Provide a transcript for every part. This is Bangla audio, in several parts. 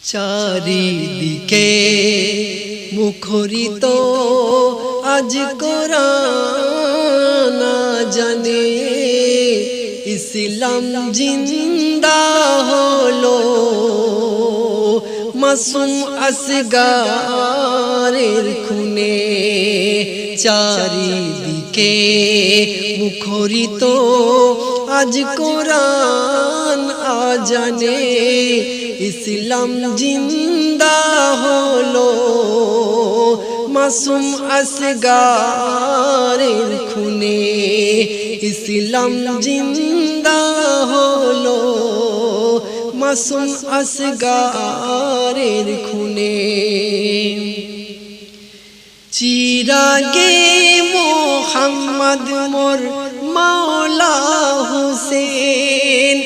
চারিদিকে মুখরিত আজ কোরআন জানে ইসলাম জিন্দা হলো মাসুম আসগারের খুনে। চারিদিকে মুখরিত আজ কোরআন আজানে ইসলাম জিন্দা হলো মাসুম আসগারের খুনে। ইসলাম জিন্দা হলো মাসুম আসগারের খুনে। চিরাগে মোহাম্মদ মোর মাওলা হুসেন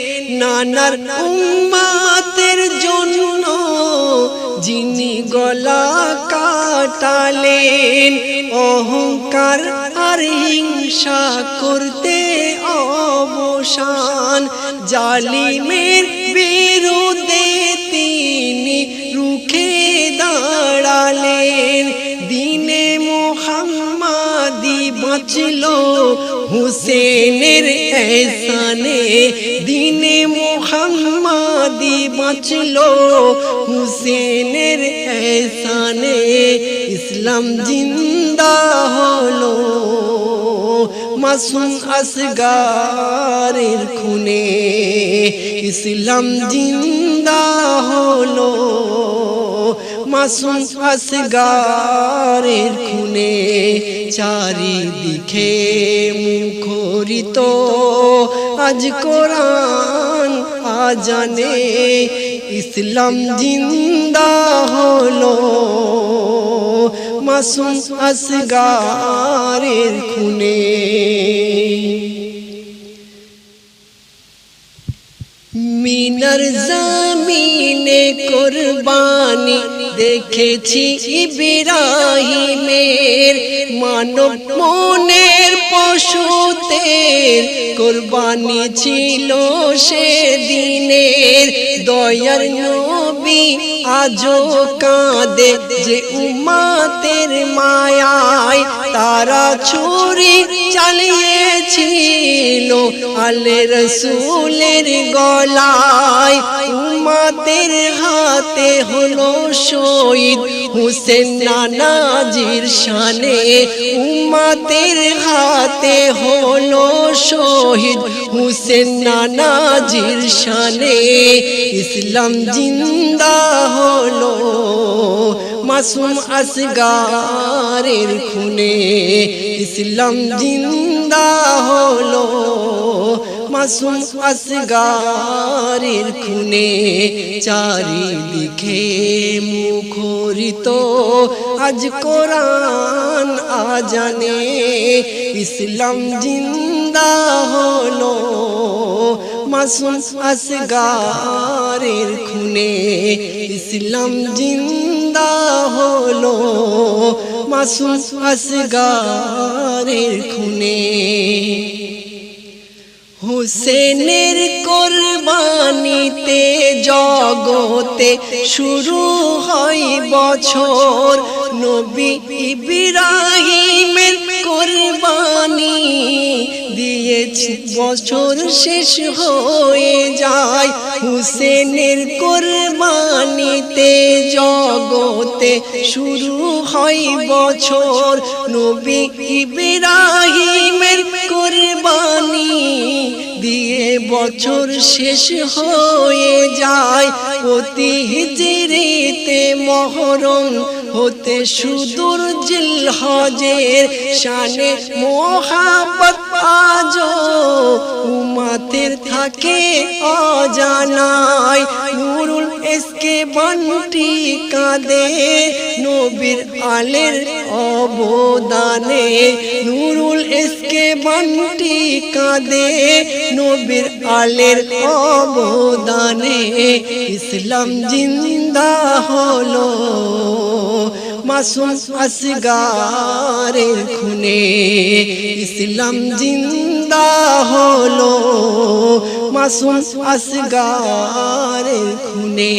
নানার উম্মতের জন্য যিনি গলা কাটালেন অহংকার আর হিংসা করতে অবসান জালিমের বিরুদ্ধে তিনি রুখে দাঁড়ালেন। দিনে মোহাম্মদি বাঁচলো হুসেনের এহসানে দিনে মোহাম্মদি বাঁচলো হুসেনের এহসানে ইসলাম জিন্দা হলো মাসুম আসগারের খুনে। ইসলাম জিন্দা হলো মাসুম আসগারের খুনে। চারিদিকে মুখরিত আজ কোরআন আজানে ইসলাম জিন্দা হলো মাসুম আসগারের খুনে। মিনার জমিনে কুরবানি দেখেছি ইব্রাহিমের মানব মনের পশুদের কুরবানি ছিল সেদিনের। দয়ার নবী আজও কাঁদে যে উম্মতের মায়ায় তারা ছুরি চালিয়েছিল আলে রসুলের গলায়। উম্মতের হাতে হলো শহীদ হুসেন নানাজির শানে উম্মতের হাতে হলো শহীদ হুসেন নানাজির শানে ইসলাম জিন্দা হলো মাসুম আসগারের খুনে। ইসলাম জিন্দা হলো মাসুম আসগারের খুনে। চারিদিকে মুখরিত আজ কোরআন আজানে ইসলাম জিন্দা হলো মাসুম আসগারের খুনে। ইসলাম জিন্দা হলো মাসুম আসগারের খুনে। হুসেনের কুরবানিতে জগতে শুরু হয় বছর নবী ইব্রাহিমের কুরবানি দিয়েছি বছর শেষ হয়ে যায়। হুসেনের কুরবানিতে জগতে শুরু হয় বছর নবী ইব্রাহিমের কুরবানি দিয়ে বছর শেষ হয়ে যায়। প্রতি হিজরিতে মহরম হতে সুদূর জিলহজের শানে মোহাব্বত আজো উম্মতের থাকে অজানায়। নুরুল ইসকে বান্টি কাঁদে নবীর আলের অবদানে নুরুল ইসকে বান্টি কাঁদে নবীর আলের অবদানে ইসলাম জিন্দা হলো মাসুম আসগারের খুনে। ইসলাম জিন্দা জিন্দা হলো মাসুম আসগারের খুনে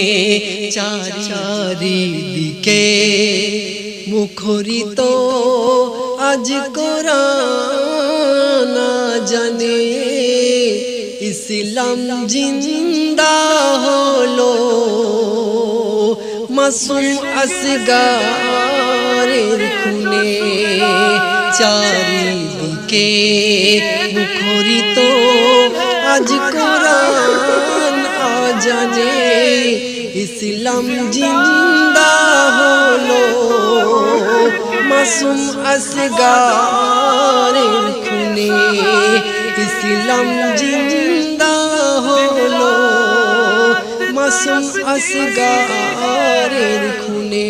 চারিদিকে মুখরিত আজ কোরআন জানে ইসলাম জিন্দা হলো মাসুম আসগারের খুনে চারিদিকে মুখরিত আজ কোরআন জানে ইসলাম জিন্দা হলো মাসুম আসগারের খুনে ইসলাম জিন্দা হলো মাসুম আসগারের খুনে